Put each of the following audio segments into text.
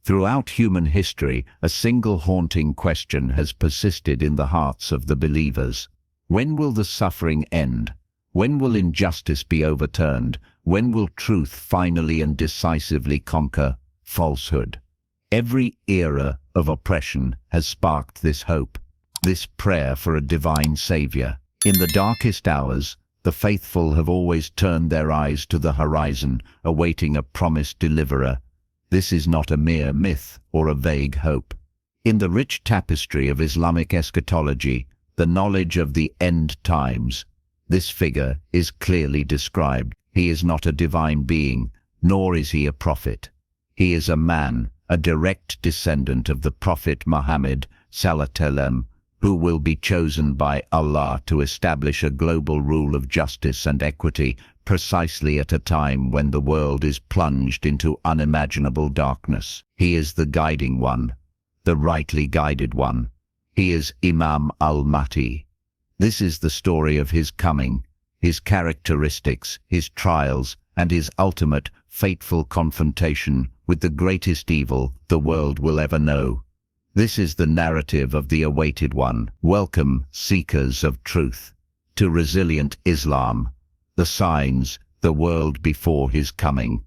Throughout human history, a single haunting question has persisted in the hearts of the believers. When will the suffering end? When will injustice be overturned? When will truth finally and decisively conquer falsehood? Every era of oppression has sparked this hope, this prayer for a divine savior. In the darkest hours, the faithful have always turned their eyes to the horizon, awaiting a promised deliverer. This is not a mere myth or a vague hope. In the rich tapestry of Islamic eschatology, the knowledge of the end times, this figure is clearly described. He is not a divine being, nor is he a prophet. He is a man, a direct descendant of the Prophet Muhammad (sallallahu), who will be chosen by Allah to establish a global rule of justice and equity, precisely at a time when the world is plunged into unimaginable darkness. He is the guiding one, the rightly guided one. He is Imam Mahdi. This is the story of his coming, his characteristics, his trials, and his ultimate, fateful confrontation with the greatest evil the world will ever know. This is the narrative of the awaited one. Welcome, seekers of truth, to resilient Islam, the signs, the world before his coming.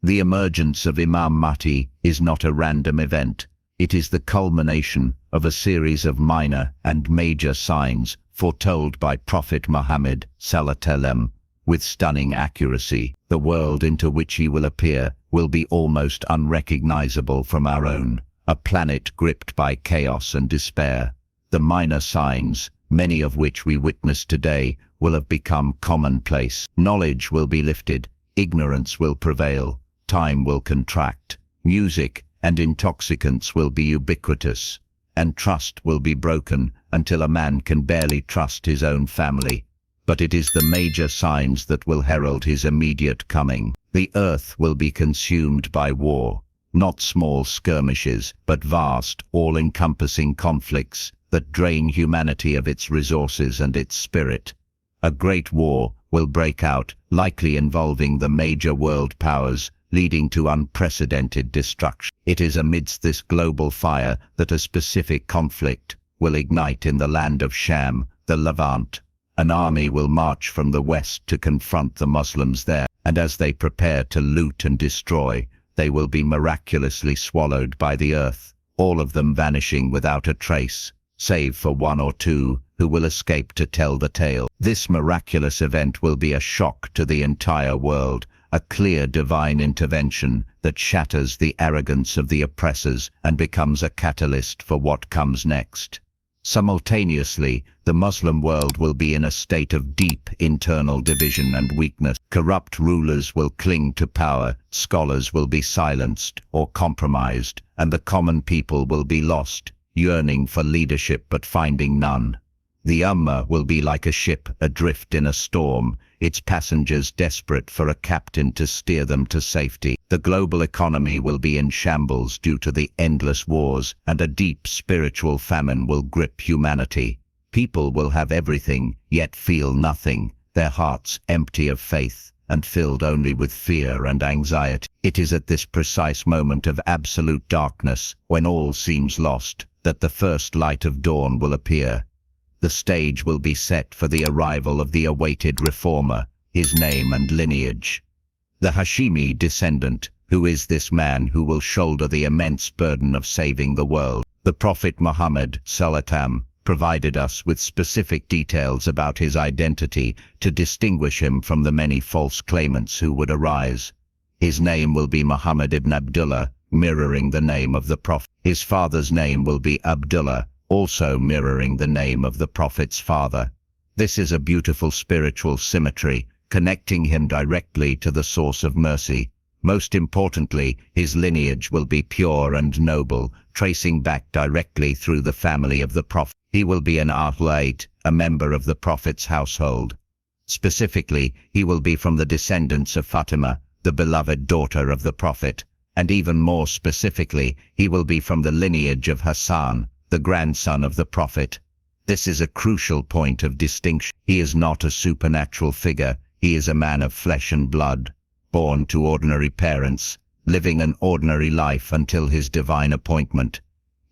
The emergence of Imam Mahdi is not a random event. It is the culmination of a series of minor and major signs foretold by Prophet Muhammad (sallallahu) with stunning accuracy. The world into which he will appear will be almost unrecognizable from our own, a planet gripped by chaos and despair. The minor signs, many of which we witness today, will have become commonplace. Knowledge will be lifted, ignorance will prevail, time will contract, music and intoxicants will be ubiquitous, and trust will be broken until a man can barely trust his own family. But it is the major signs that will herald his immediate coming. The earth will be consumed by war, not small skirmishes, but vast, all-encompassing conflicts that drain humanity of its resources and its spirit. A great war will break out, likely involving the major world powers, leading to unprecedented destruction. It is amidst this global fire that a specific conflict will ignite in the land of Sham, the Levant. An army will march from the west to confront the Muslims there, and as they prepare to loot and destroy, they will be miraculously swallowed by the earth, all of them vanishing without a trace, save for one or two who will escape to tell the tale. This miraculous event will be a shock to the entire world, a clear divine intervention that shatters the arrogance of the oppressors and becomes a catalyst for what comes next. Simultaneously, the Muslim world will be in a state of deep internal division and weakness. Corrupt rulers will cling to power, scholars will be silenced or compromised, and the common people will be lost, yearning for leadership but finding none. The Ummah will be like a ship adrift in a storm, its passengers desperate for a captain to steer them to safety. The global economy will be in shambles due to the endless wars, and a deep spiritual famine will grip humanity. People will have everything, yet feel nothing, their hearts empty of faith and filled only with fear and anxiety. It is at this precise moment of absolute darkness, when all seems lost, that the first light of dawn will appear. The stage will be set for the arrival of the awaited reformer, his name and lineage. The Hashimi descendant, who is this man who will shoulder the immense burden of saving the world? The Prophet Muhammad (sallallahu) provided us with specific details about his identity to distinguish him from the many false claimants who would arise. His name will be Muhammad ibn Abdullah, mirroring the name of the Prophet. His father's name will be Abdullah, also mirroring the name of the Prophet's father. This is a beautiful spiritual symmetry, connecting him directly to the source of mercy. Most importantly, his lineage will be pure and noble, tracing back directly through the family of the Prophet. He will be an Ahlite, a member of the Prophet's household. Specifically, he will be from the descendants of Fatima, the beloved daughter of the Prophet, and even more specifically, he will be from the lineage of Hassan, the grandson of the Prophet. This is a crucial point of distinction. He is not a supernatural figure, he is a man of flesh and blood, born to ordinary parents, living an ordinary life until his divine appointment.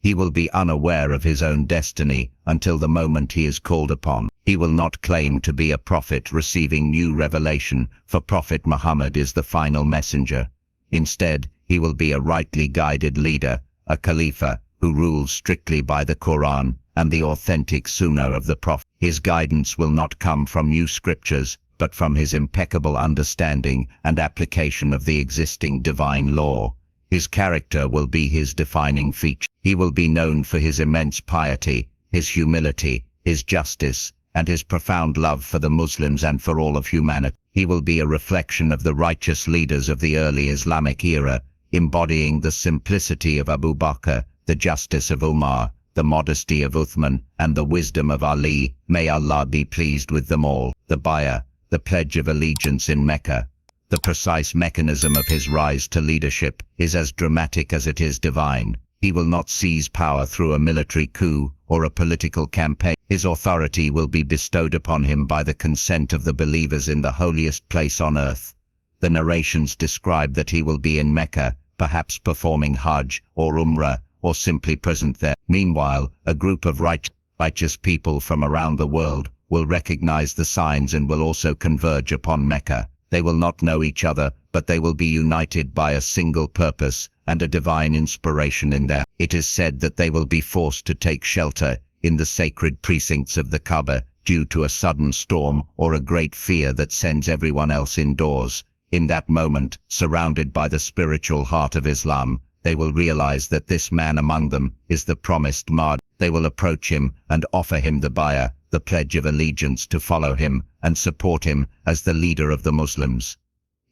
He will be unaware of his own destiny until the moment he is called upon. He will not claim to be a prophet receiving new revelation, for Prophet Muhammad is the final messenger. Instead, he will be a rightly guided leader, a Khalifa, who rules strictly by the Quran and the authentic Sunnah of the Prophet. His guidance will not come from new scriptures, but from his impeccable understanding and application of the existing divine law. His character will be his defining feature. He will be known for his immense piety, his humility, his justice, and his profound love for the Muslims and for all of humanity. He will be a reflection of the righteous leaders of the early Islamic era, embodying the simplicity of Abu Bakr, the justice of Umar, the modesty of Uthman, and the wisdom of Ali. May Allah be pleased with them all. The Bay'ah, the pledge of allegiance in Mecca. The precise mechanism of his rise to leadership is as dramatic as it is divine. He will not seize power through a military coup or a political campaign. His authority will be bestowed upon him by the consent of the believers in the holiest place on earth. The narrations describe that he will be in Mecca, perhaps performing Hajj or Umrah, or simply present there. Meanwhile, a group of righteous people from around the world will recognize the signs and will also converge upon Mecca. They will not know each other, but they will be united by a single purpose and a divine inspiration in them. It is said that they will be forced to take shelter in the sacred precincts of the Kaaba due to a sudden storm or a great fear that sends everyone else indoors. In that moment, surrounded by the spiritual heart of Islam, they will realize that this man among them is the promised Mahdi. They will approach him and offer him the bay'ah, the pledge of allegiance, to follow him and support him as the leader of the Muslims.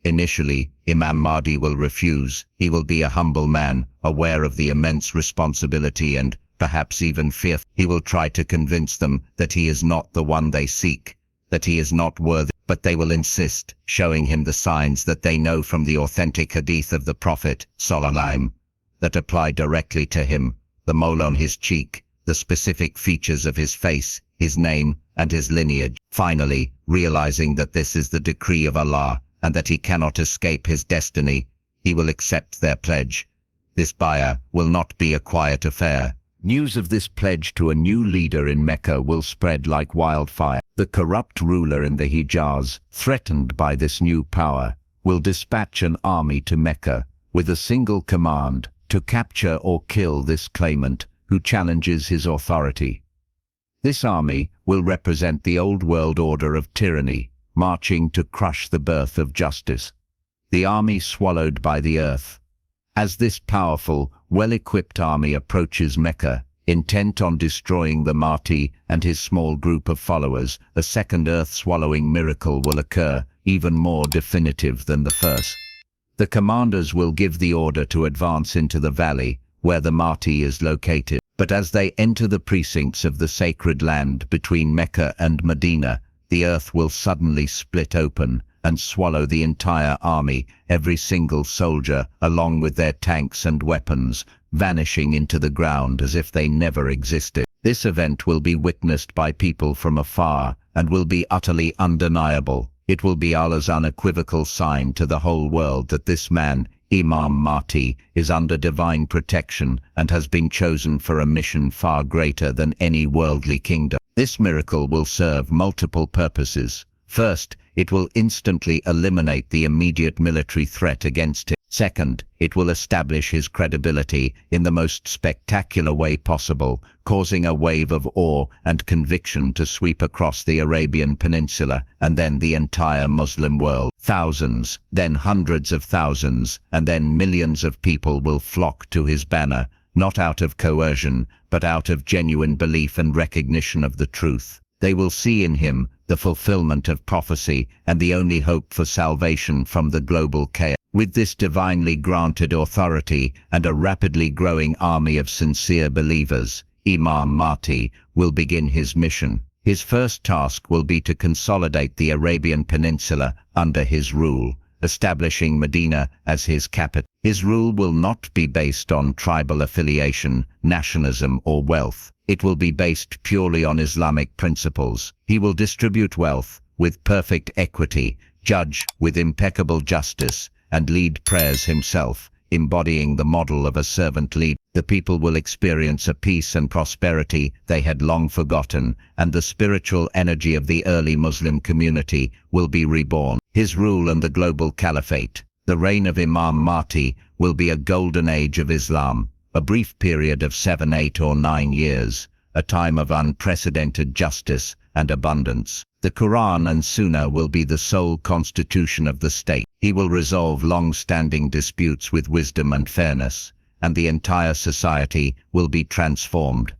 Initially, Imam Mahdi will refuse. He will be a humble man, aware of the immense responsibility and perhaps even fearful. He will try to convince them that he is not the one they seek, that he is not worthy, but they will insist, showing him the signs that they know from the authentic hadith of the Prophet, ﷺ, that apply directly to him: the mole on his cheek, the specific features of his face, his name, and his lineage. Finally, realizing that this is the decree of Allah, and that he cannot escape his destiny, he will accept their pledge. This bay'ah will not be a quiet affair. News of this pledge to a new leader in Mecca will spread like wildfire. The corrupt ruler in the Hijaz, threatened by this new power, will dispatch an army to Mecca with a single command: to capture or kill this claimant who challenges his authority. This army will represent the old world order of tyranny, marching to crush the birth of justice. The army swallowed by the earth. As this powerful, well-equipped army approaches Mecca, intent on destroying the Mahdi and his small group of followers, a second earth-swallowing miracle will occur, even more definitive than the first. The commanders will give the order to advance into the valley, where the Mahdi is located. But as they enter the precincts of the sacred land between Mecca and Medina, the earth will suddenly split open and swallow the entire army, every single soldier, along with their tanks and weapons, vanishing into the ground as if they never existed. This event will be witnessed by people from afar and will be utterly undeniable. It will be Allah's unequivocal sign to the whole world that this man, Imam Mahdi, is under divine protection and has been chosen for a mission far greater than any worldly kingdom. This miracle will serve multiple purposes. First, it will instantly eliminate the immediate military threat against him. Second, it will establish his credibility in the most spectacular way possible, causing a wave of awe and conviction to sweep across the Arabian Peninsula and then the entire Muslim world. Thousands, then hundreds of thousands, and then millions of people will flock to his banner, not out of coercion, but out of genuine belief and recognition of the truth. They will see in him the fulfillment of prophecy and the only hope for salvation from the global chaos. With this divinely granted authority and a rapidly growing army of sincere believers, Imam Mahdi will begin his mission. His first task will be to consolidate the Arabian Peninsula under his rule, establishing Medina as his capital. His rule will not be based on tribal affiliation, nationalism, or wealth. It will be based purely on Islamic principles. He will distribute wealth with perfect equity, judge with impeccable justice, and lead prayers himself, embodying the model of a servant leader. The people will experience a peace and prosperity they had long forgotten, and the spiritual energy of the early Muslim community will be reborn. His rule and the global caliphate. The reign of Imam Mahdi will be a golden age of Islam, a brief period of 7, 8, or 9 years, a time of unprecedented justice and abundance. The Quran and Sunnah will be the sole constitution of the state. He will resolve long-standing disputes with wisdom and fairness, and the entire society will be transformed.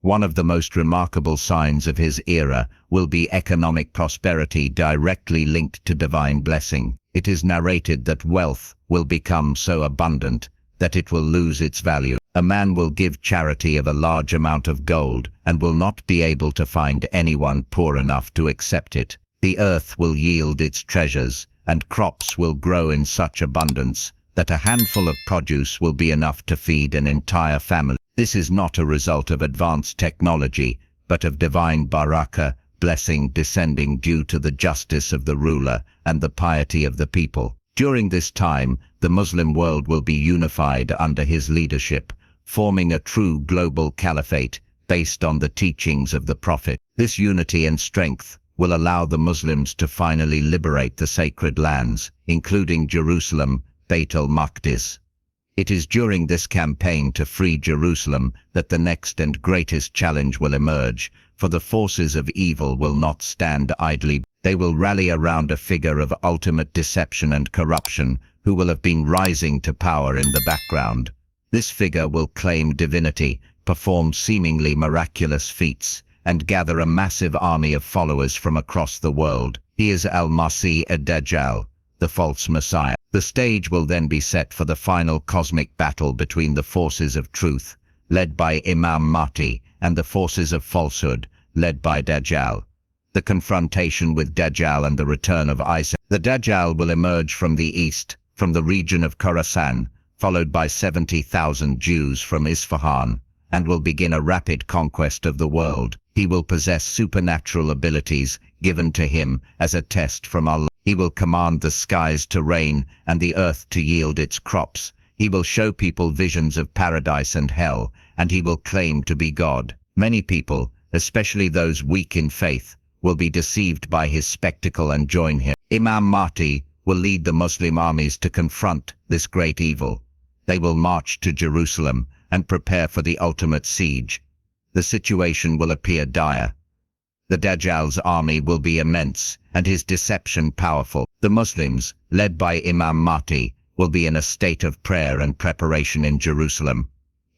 One of the most remarkable signs of his era will be economic prosperity directly linked to divine blessing. It is narrated that wealth will become so abundant that it will lose its value. A man will give charity of a large amount of gold and will not be able to find anyone poor enough to accept it. The earth will yield its treasures, and crops will grow in such abundance that a handful of produce will be enough to feed an entire family. This is not a result of advanced technology, but of divine barakah, blessing descending due to the justice of the ruler and the piety of the people. During this time, the Muslim world will be unified under his leadership, forming a true global caliphate based on the teachings of the Prophet. This unity and strength will allow the Muslims to finally liberate the sacred lands, including Jerusalem, Beit al-Maqdis. It is during this campaign to free Jerusalem that the next and greatest challenge will emerge, for the forces of evil will not stand idly. They will rally around a figure of ultimate deception and corruption who will have been rising to power in the background. This figure will claim divinity, perform seemingly miraculous feats, and gather a massive army of followers from across the world. He is al-Masih ad-Dajjal, the false Messiah. The stage will then be set for the final cosmic battle between the forces of truth, led by Imam Mahdi, and the forces of falsehood, led by Dajjal. The confrontation with Dajjal and the return of Isa. The Dajjal will emerge from the east, from the region of Khorasan, followed by 70,000 Jews from Isfahan, and will begin a rapid conquest of the world. He will possess supernatural abilities given to him as a test from Allah. He will command the skies to rain and the earth to yield its crops. He will show people visions of paradise and hell, and he will claim to be God. Many people, especially those weak in faith, will be deceived by his spectacle and join him. Imam Mahdi will lead the Muslim armies to confront this great evil. They will march to Jerusalem and prepare for the ultimate siege. The situation will appear dire. The Dajjal's army will be immense, and his deception powerful. The Muslims, led by Imam Mahdi, will be in a state of prayer and preparation in Jerusalem.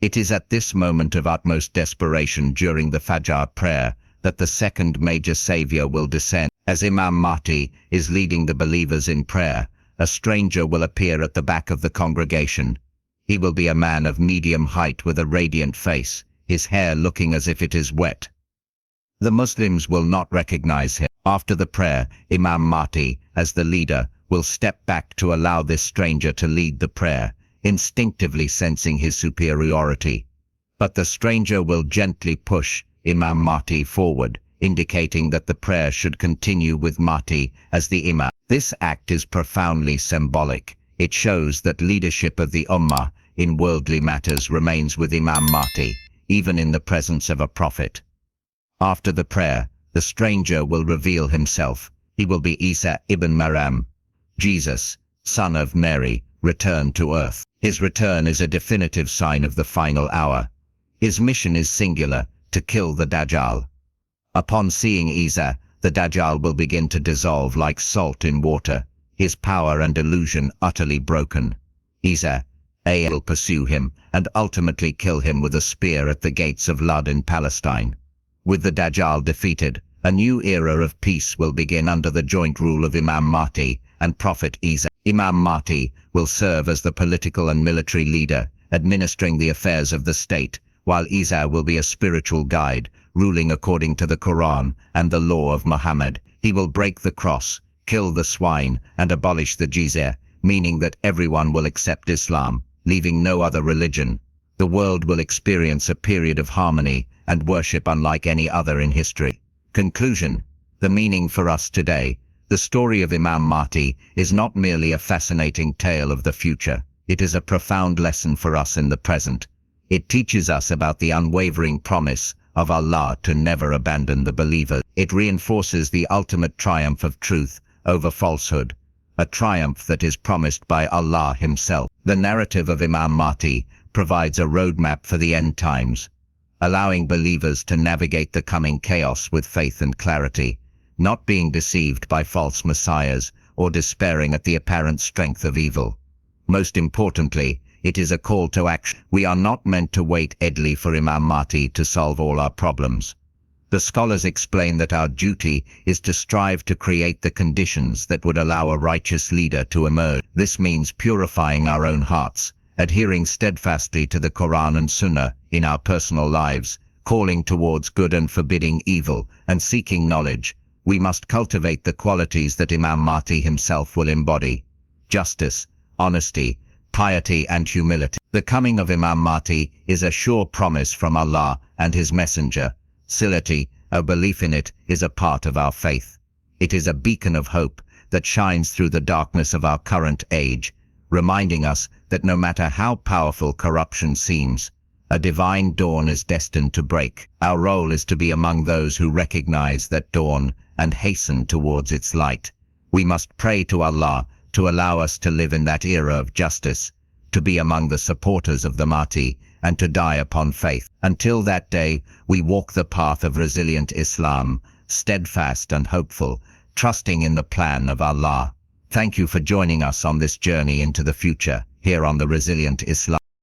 It is at this moment of utmost desperation during the Fajr prayer that the second major savior will descend. As Imam Mahdi is leading the believers in prayer, a stranger will appear at the back of the congregation. He will be a man of medium height with a radiant face, his hair looking as if it is wet. The Muslims will not recognize him. After the prayer, Imam Mahdi, as the leader, will step back to allow this stranger to lead the prayer, instinctively sensing his superiority. But the stranger will gently push Imam Mahdi forward, indicating that the prayer should continue with Mahdi as the Imam. This act is profoundly symbolic. It shows that leadership of the Ummah in worldly matters remains with Imam Mahdi, even in the presence of a prophet. After the prayer, the stranger will reveal himself. He will be Isa ibn Maryam, Jesus, son of Mary, returned to earth. His return is a definitive sign of the final hour. His mission is singular, to kill the Dajjal. Upon seeing Isa, the Dajjal will begin to dissolve like salt in water, his power and illusion utterly broken. Isa will pursue him and ultimately kill him with a spear at the gates of Lud in Palestine. With the Dajjal defeated, a new era of peace will begin under the joint rule of Imam Mahdi and Prophet Isa. Imam Mahdi will serve as the political and military leader, administering the affairs of the state, while Isa will be a spiritual guide, ruling according to the Quran and the law of Muhammad. He will break the cross, kill the swine, and abolish the jizya, meaning that everyone will accept Islam, leaving no other religion. The world will experience a period of harmony and worship unlike any other in history. Conclusion. The meaning for us today. The story of Imam Mahdi is not merely a fascinating tale of the future. It is a profound lesson for us in the present. It teaches us about the unwavering promise of Allah to never abandon the believer. It reinforces the ultimate triumph of truth over falsehood, a triumph that is promised by Allah himself. The narrative of Imam Mahdi provides a roadmap for the end times, allowing believers to navigate the coming chaos with faith and clarity, not being deceived by false messiahs or despairing at the apparent strength of evil. Most importantly, it is a call to action. We are not meant to wait idly for Imam Mahdi to solve all our problems. The scholars explain that our duty is to strive to create the conditions that would allow a righteous leader to emerge. This means purifying our own hearts, adhering steadfastly to the Quran and Sunnah in our personal lives, calling towards good and forbidding evil, and seeking knowledge. We must cultivate the qualities that Imam Mahdi himself will embody: justice, honesty, piety and humility. The coming of Imam Mahdi is a sure promise from Allah and his messenger. Silati, our belief in it, is a part of our faith. It is a beacon of hope that shines through the darkness of our current age, reminding us that no matter how powerful corruption seems, a divine dawn is destined to break. Our role is to be among those who recognize that dawn and hasten towards its light. We must pray to Allah to allow us to live in that era of justice, to be among the supporters of the Mahdi, and to die upon faith. Until that day, we walk the path of resilient Islam, steadfast and hopeful, trusting in the plan of Allah. Thank you for joining us on this journey into the future, here on the Resilient Islam.